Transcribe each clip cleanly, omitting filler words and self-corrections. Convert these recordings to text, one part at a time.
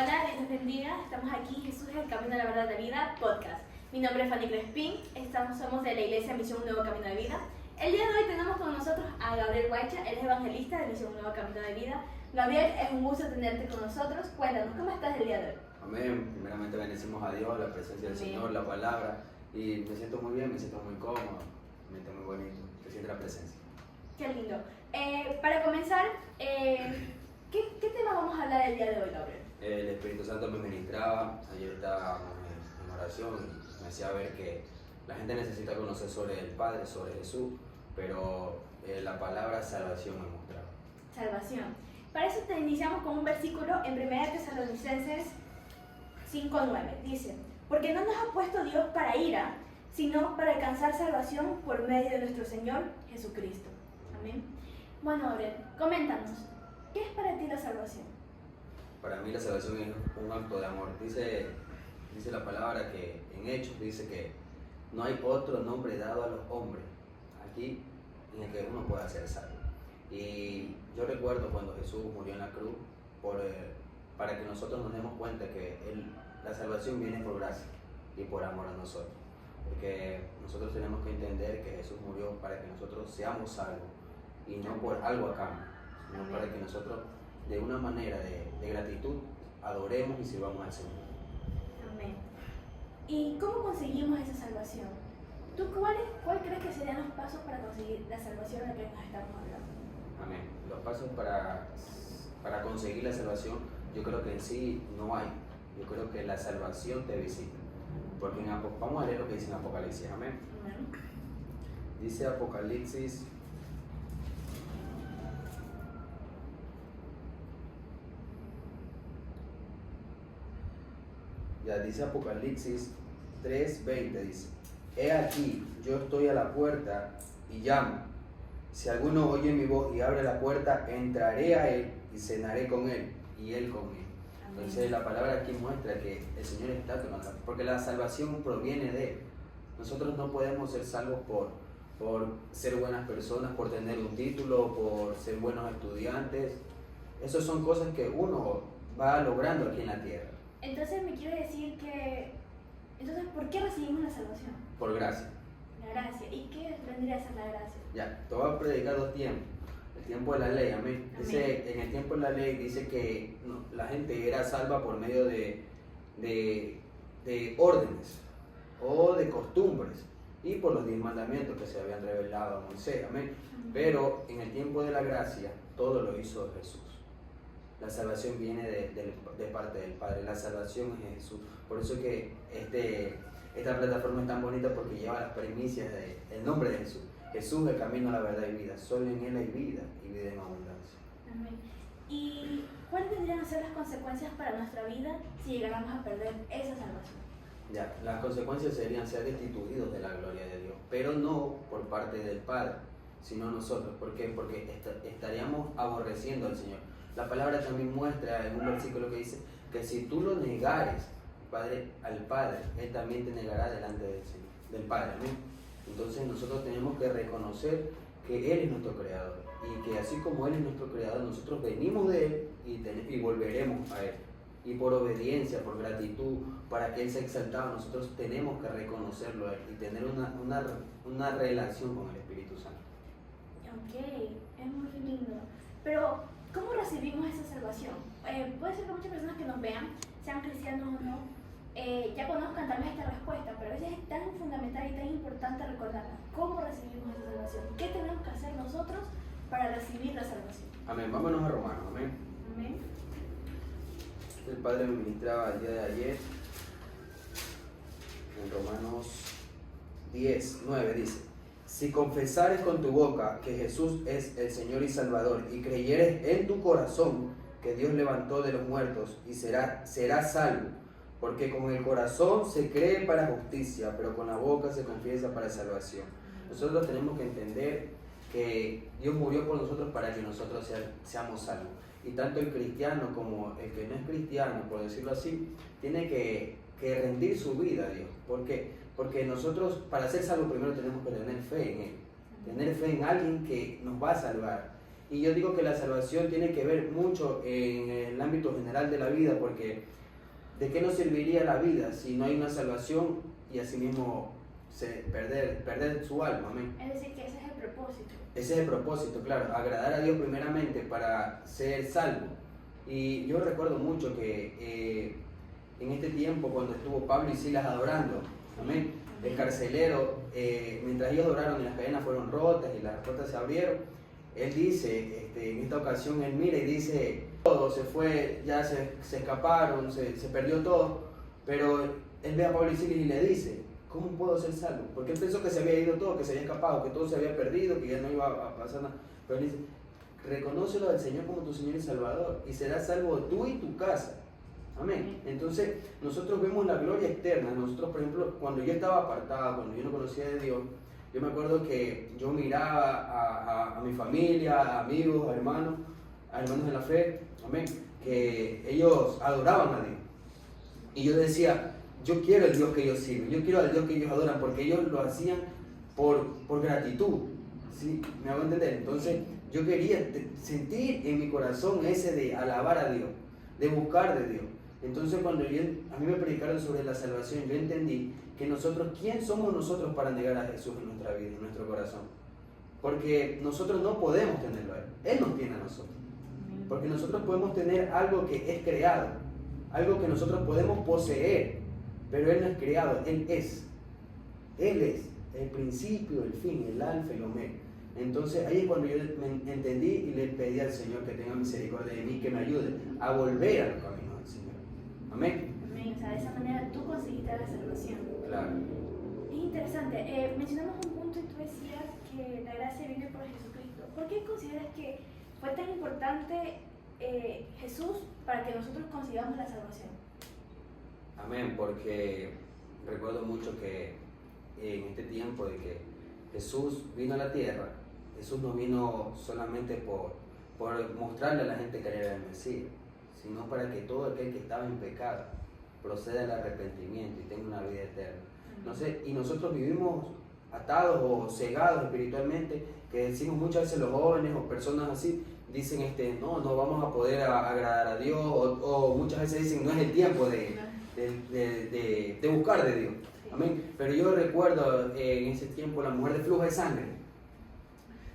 Hola, Dios les bendiga. Estamos aquí, Jesús es el Camino de la Verdad de Vida, podcast. Mi nombre es Fanny Crespín, somos de la Iglesia Misión Un Nuevo Camino de Vida. El día de hoy tenemos con nosotros a Gabriel Guaycha, él es evangelista de Misión Un Nuevo Camino de Vida. Gabriel, es un gusto tenerte con nosotros. Cuéntanos, ¿cómo estás el día de hoy? Amén. Primeramente bendecimos a Dios, la presencia del Amén. Señor, la palabra. Y me siento muy bien, me siento muy cómodo, me siento muy bonito. Se siente la presencia. Qué lindo. Para comenzar, ¿qué tema vamos a hablar el día de hoy, Gabriel? El Espíritu Santo me ministraba, ayer estábamos en oración y me hacía ver que la gente necesita conocer sobre el Padre, sobre Jesús, pero la palabra salvación me mostraba. Salvación. Para eso te iniciamos con un versículo en 1 Tesalonicenses 5:9. Dice, porque no nos ha puesto Dios para ira, sino para alcanzar salvación por medio de nuestro Señor Jesucristo. Amén. Bueno, Gabriel, coméntanos, ¿qué es para ti la salvación? Para mí la salvación es un acto de amor. Dice la palabra que en Hechos dice que no hay otro nombre dado a los hombres aquí en el que uno pueda ser salvo. Y yo recuerdo cuando Jesús murió en la cruz para que nosotros nos demos cuenta que la salvación viene por gracia y por amor a nosotros. Porque nosotros tenemos que entender que Jesús murió para que nosotros seamos salvos y no por algo a cambio, sino para que nosotros de una manera de gratitud adoremos y sirvamos al Señor. Amén. ¿Y cómo conseguimos esa salvación? ¿Tú cuál crees que serían los pasos para conseguir la salvación de la que nos estamos hablando? Amén. Los pasos para conseguir la salvación, yo creo que en sí no hay. Yo creo que la salvación te visita. Porque vamos a leer lo que dice en Apocalipsis. Amén. Amén. Dice Apocalipsis. Ya dice Apocalipsis 3:20, dice, he aquí, yo estoy a la puerta y llamo. Si alguno oye mi voz y abre la puerta, entraré a él y cenaré con él y él conmigo. Entonces la palabra aquí muestra que el Señor está con nosotros, porque la salvación proviene de Él. Nosotros no podemos ser salvos por ser buenas personas, por tener un título, por ser buenos estudiantes. Esas son cosas que uno va logrando aquí en la tierra. Entonces me quiere decir que... Entonces, ¿por qué recibimos la salvación? Por gracia. La gracia. ¿Y qué vendría a ser la gracia? Ya, te voy a predicar dos tiempos. El tiempo de la ley, amén. Dice, en el tiempo de la ley dice que la gente era salva por medio de órdenes o de costumbres y por los 10 mandamientos que se habían revelado a Moisés, amén. Pero en el tiempo de la gracia, todo lo hizo Jesús. La salvación viene de parte del Padre, la salvación es Jesús. Por eso que esta plataforma es tan bonita porque lleva las primicias del nombre de Jesús. Jesús es el camino a la verdad y vida. Solo en Él hay vida y vida en abundancia. Amén. ¿Y cuáles tendrían que ser las consecuencias para nuestra vida si llegáramos a perder esa salvación? Ya, las consecuencias serían ser destituidos de la gloria de Dios, pero no por parte del Padre, sino nosotros. ¿Por qué? Porque estaríamos aborreciendo al Señor. La palabra también muestra en un versículo que dice que si tú lo negares al Padre, Él también te negará delante del Padre. ¿Amén? Entonces nosotros tenemos que reconocer que Él es nuestro Creador y que así como Él es nuestro Creador, nosotros venimos de Él y volveremos a Él. Y por obediencia, por gratitud, para que Él sea exaltado, nosotros tenemos que reconocerlo a Él y tener una relación con el Espíritu Santo. Ok, es muy lindo. Pero, ¿cómo recibimos esa salvación? Puede ser que muchas personas que nos vean, sean cristianos o no, ya conozcan tal vez esta respuesta, pero a veces es tan fundamental y tan importante recordarla. ¿Cómo recibimos esa salvación? ¿Qué tenemos que hacer nosotros para recibir la salvación? Amén. Vámonos a Romanos. Amén. Amén. El Padre me ministraba el día de ayer en Romanos 10:9 dice, si confesares con tu boca que Jesús es el Señor y Salvador y creyeres en tu corazón que Dios levantó de los muertos y serás salvo, porque con el corazón se cree para justicia, pero con la boca se confiesa para salvación. Nosotros tenemos que entender que Dios murió por nosotros para que nosotros seamos salvos. Y tanto el cristiano como el que no es cristiano, por decirlo así, tiene que rendir su vida a Dios. ¿Por qué? Porque nosotros, para ser salvos, primero tenemos que tener fe en Él. Tener fe en alguien que nos va a salvar. Y yo digo que la salvación tiene que ver mucho en el ámbito general de la vida, porque ¿de qué nos serviría la vida si no hay una salvación y asimismo perder su alma? Amén. Es decir, que ese es el propósito. Ese es el propósito, claro, agradar a Dios primeramente para ser salvo. Y yo recuerdo mucho que en este tiempo, cuando estuvo Pablo y Silas adorando, amén, el carcelero, mientras ellos adoraron y las cadenas fueron rotas y las puertas se abrieron, él dice, en esta ocasión él mira y dice, todo se fue, ya se escaparon, se perdió todo, pero él ve a Pablo y Silas y le dice, ¿cómo puedo ser salvo? Porque él pensó que se había ido todo, que se había escapado, que todo se había perdido, que ya no iba a pasar nada, pero él dice, reconócelo al Señor como tu Señor y Salvador y serás salvo tú y tu casa. Amén. Entonces nosotros vemos la gloria externa. Nosotros, por ejemplo, cuando yo estaba apartado, cuando yo no conocía de Dios, yo me acuerdo que yo miraba a mi familia, a amigos, a hermanos de la fe, amén, que ellos adoraban a Dios. Y yo decía, yo quiero el Dios que ellos sirven, yo quiero al Dios que ellos adoran, porque ellos lo hacían por gratitud. ¿Sí? ¿Me hago entender? Entonces yo quería sentir en mi corazón ese de alabar a Dios, de buscar de Dios. Entonces cuando a mí me predicaron sobre la salvación, yo entendí que nosotros, ¿quién somos nosotros para negar a Jesús en nuestra vida, en nuestro corazón? Porque nosotros no podemos tenerlo a Él, Él nos tiene a nosotros. Porque nosotros podemos tener algo que es creado, algo que nosotros podemos poseer, pero Él no es creado, Él es el principio, el fin, el alfa y el omega. Entonces ahí es cuando yo me entendí y le pedí al Señor que tenga misericordia de mí, que me ayude a volver a los caminos del Señor. Amén. Amén. O sea, de esa manera tú conseguiste la salvación. Claro. Es interesante. Mencionamos un punto y tú decías que la gracia viene por Jesucristo. ¿Por qué consideras que fue tan importante Jesús para que nosotros consigamos la salvación? Amén, porque recuerdo mucho que en este tiempo de que Jesús vino a la tierra, Jesús no vino solamente por mostrarle a la gente que era el Mesías, sino para que todo aquel que estaba en pecado proceda al arrepentimiento y tenga una vida eterna. No sé, y nosotros vivimos atados o cegados espiritualmente, que decimos muchas veces los jóvenes o personas así, dicen no vamos a poder agradar a Dios, o muchas veces dicen no es el tiempo de buscar de Dios. Amén. Pero yo recuerdo en ese tiempo la mujer de flujo de sangre.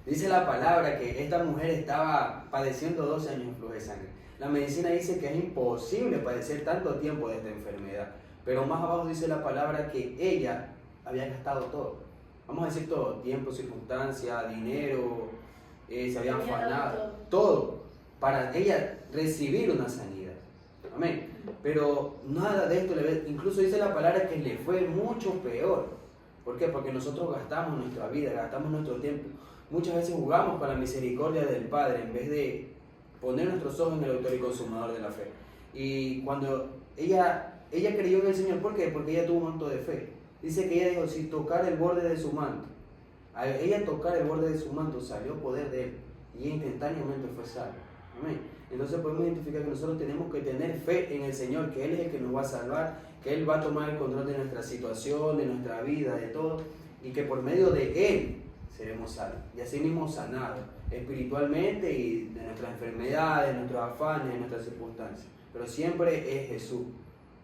Dice la palabra que esta mujer estaba padeciendo 12 años de flujo de sangre. La medicina dice que es imposible padecer tanto tiempo de esta enfermedad. Pero más abajo dice la palabra que ella había gastado todo. Vamos a decir todo, tiempo, circunstancia, dinero, se había afanado, todo, para ella recibir una sanidad. Amén. Pero nada de esto incluso dice la palabra que le fue mucho peor. ¿Por qué? Porque nosotros gastamos nuestra vida, gastamos nuestro tiempo. Muchas veces jugamos con la misericordia del Padre en vez de poner nuestros ojos en el autor y consumador de la fe. Y cuando ella creyó en el Señor, ¿por qué? Porque ella tuvo un manto de fe. Dice que ella dijo, si tocar el borde de su manto, a ella tocar el borde de su manto salió poder de Él y instantáneamente fue salva. Amén. Entonces podemos identificar que nosotros tenemos que tener fe en el Señor, que Él es el que nos va a salvar, que Él va a tomar el control de nuestra situación, de nuestra vida, de todo, y que por medio de Él seremos salvos y así mismo sanados espiritualmente y de nuestras enfermedades, de nuestros afanes, de nuestras circunstancias. Pero siempre es Jesús.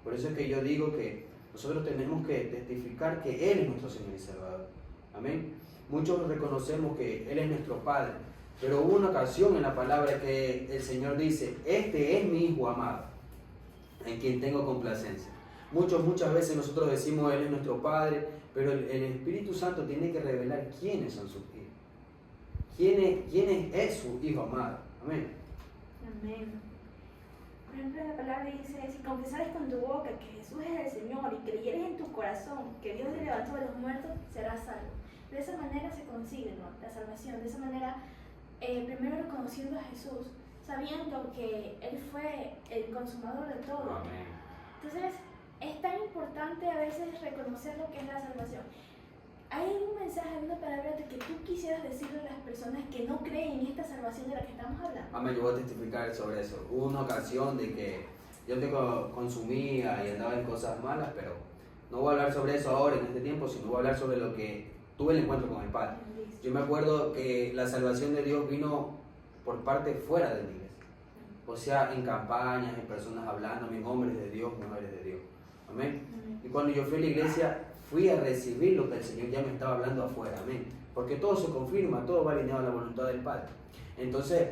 Por eso es que yo digo que nosotros tenemos que testificar que Él es nuestro Señor y Salvador. Amén. Muchos reconocemos que Él es nuestro Padre, pero hubo una ocasión en la palabra que el Señor dice, este es mi Hijo amado, en quien tengo complacencia. Muchas veces nosotros decimos Él es nuestro Padre, pero el Espíritu Santo tiene que revelar quiénes son sus hijos. ¿Quién es su Hijo amado? Amén. Amén. Por ejemplo, la palabra dice, si confesares con tu boca que Jesús es el Señor y creyeres en tu corazón que Dios le levantó de los muertos, serás salvo. De esa manera se consigue, ¿no?, la salvación. De esa manera, primero reconociendo a Jesús, sabiendo que Él fue el consumador de todo. Amén. Entonces, es tan importante a veces reconocer lo que es la salvación. ¿Hay algún mensaje, alguna palabra de que tú quisieras decirle a las personas que no creen en esta salvación de la que estamos hablando? Amén, yo voy a testificar sobre eso. Hubo una ocasión de que yo te consumía y andaba en cosas malas, pero no voy a hablar sobre eso ahora en este tiempo, sino voy a hablar sobre lo que tuve el encuentro con el Padre. Yo me acuerdo que la salvación de Dios vino por parte fuera de la iglesia. O sea, en campañas, en personas hablando, en hombres de Dios, mujeres de Dios. Amén. Y cuando yo fui a la iglesia, fui a recibir lo que el Señor ya me estaba hablando afuera. Amén. Porque todo se confirma, todo va alineado a la voluntad del Padre. Entonces,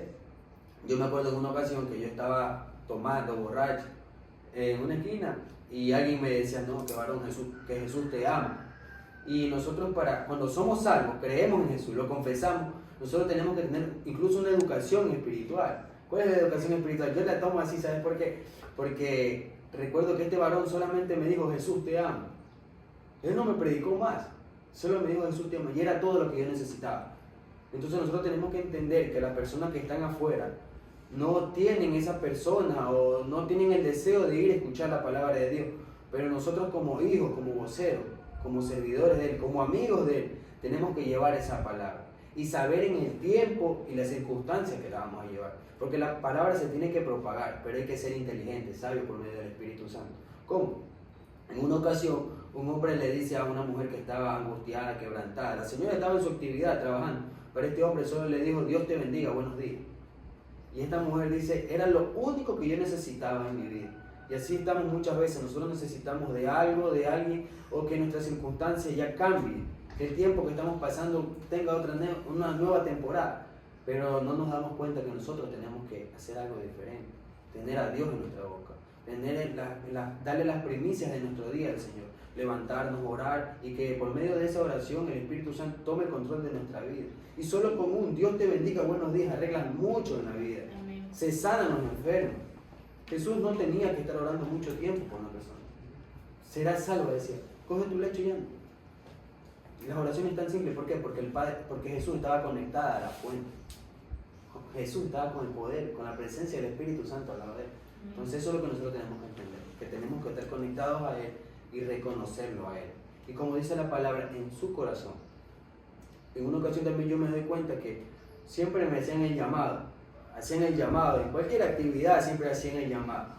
yo me acuerdo de una ocasión que yo estaba tomando, borracho, en una esquina, y alguien me decía, no, que varón, que Jesús te ama. Y nosotros cuando somos salvos, creemos en Jesús, lo confesamos, nosotros tenemos que tener incluso una educación espiritual. ¿Cuál es la educación espiritual? Yo la tomo así, ¿sabes por qué? Porque recuerdo que este varón solamente me dijo, Jesús te ama. Él no me predicó más, solo me dijo, Jesús te ama, y era todo lo que yo necesitaba. Entonces nosotros tenemos que entender que las personas que están afuera no tienen esa persona o no tienen el deseo de ir a escuchar la palabra de Dios, pero nosotros como hijos, como voceros, como servidores de Él, como amigos de Él, tenemos que llevar esa palabra y saber en el tiempo y las circunstancias que la vamos a llevar, porque la palabra se tiene que propagar, pero hay que ser inteligente, sabio por medio del Espíritu Santo. ¿Cómo? En una ocasión, un hombre le dice a una mujer que estaba angustiada, quebrantada, la señora estaba en su actividad trabajando, pero este hombre solo le dijo, Dios te bendiga, buenos días. Y esta mujer dice, era lo único que yo necesitaba en mi vida. Y así estamos muchas veces, nosotros necesitamos de algo, de alguien, o que nuestras circunstancias ya cambien, que el tiempo que estamos pasando tenga una nueva temporada, pero no nos damos cuenta que nosotros tenemos que hacer algo diferente, tener a Dios en nuestra boca, darle las primicias de nuestro día al Señor, levantarnos, orar, y que por medio de esa oración el Espíritu Santo tome control de nuestra vida. Y solo con un Dios te bendiga, buenos días, arreglan mucho en la vida. Amén. Se sanan los enfermos. Jesús no tenía que estar orando mucho tiempo por una persona. Serás salvo, decía, coge tu lecho y anda. Y las oraciones tan simples, ¿por qué? Porque Jesús estaba conectada a la fuente. Jesús estaba con el poder, con la presencia del Espíritu Santo al lado de Él. Entonces eso es lo que nosotros tenemos que entender, que tenemos que estar conectados a Él y reconocerlo a Él. Y como dice la palabra, en su corazón. En una ocasión también yo me doy cuenta que siempre me hacían el llamado, en cualquier actividad siempre hacían el llamado.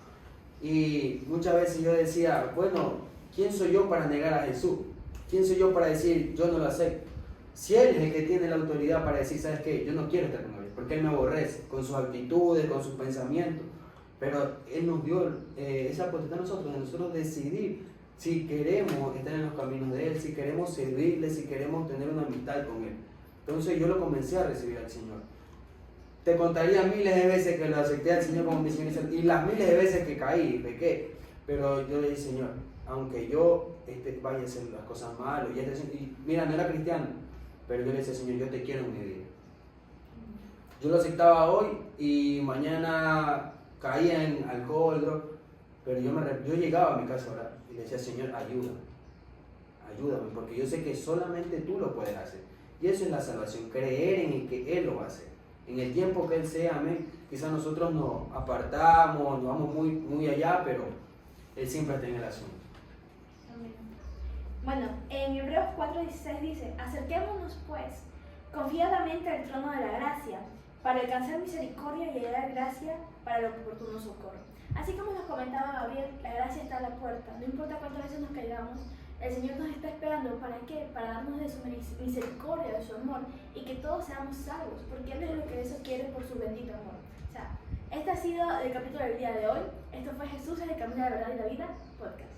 Y muchas veces yo decía, bueno, ¿quién soy yo para negar a Jesús? ¿Quién soy yo para decir, yo no lo acepto? Si Él es el que tiene la autoridad para decir, ¿sabes qué? Yo no quiero estar con Él, porque Él me aborrece, con sus actitudes, con sus pensamientos. Pero Él nos dio esa potestad a nosotros, de nosotros decidir si queremos estar en los caminos de Él, si queremos servirle, si queremos tener una amistad con Él. Entonces yo lo comencé a recibir al Señor. Te contaría miles de veces que lo acepté al Señor como mi Señor y las miles de veces que caí y pequé. Pero yo le dije, Señor, aunque yo vaya a hacer las cosas mal, y mira, no era cristiano, pero yo le decía, Señor, yo te quiero en mi vida. Yo lo aceptaba hoy y mañana caía en alcohol, droga, pero yo llegaba a mi casa a orar y le decía, Señor, ayúdame, porque yo sé que solamente tú lo puedes hacer. Y eso es la salvación, creer en el que Él lo va a hacer. En el tiempo que Él sea, amén. Quizás nosotros nos apartamos, nos vamos muy, muy allá, pero Él siempre está en el asunto. Amén. Bueno, en Hebreos 4:16 dice, acerquémonos pues confiadamente al trono de la gracia, para alcanzar misericordia y hallar gracia para el oportuno socorro. Así como nos comentaba Gabriel, la gracia está a la puerta. No importa cuántas veces nos caigamos, el Señor nos está esperando. ¿Para qué? Para darnos de su misericordia, de su amor, y que todos seamos salvos, porque Él es lo que eso quiere por su bendito amor. O sea, este ha sido el capítulo del día de hoy. Esto fue Jesús, el camino, la verdad y la vida, podcast.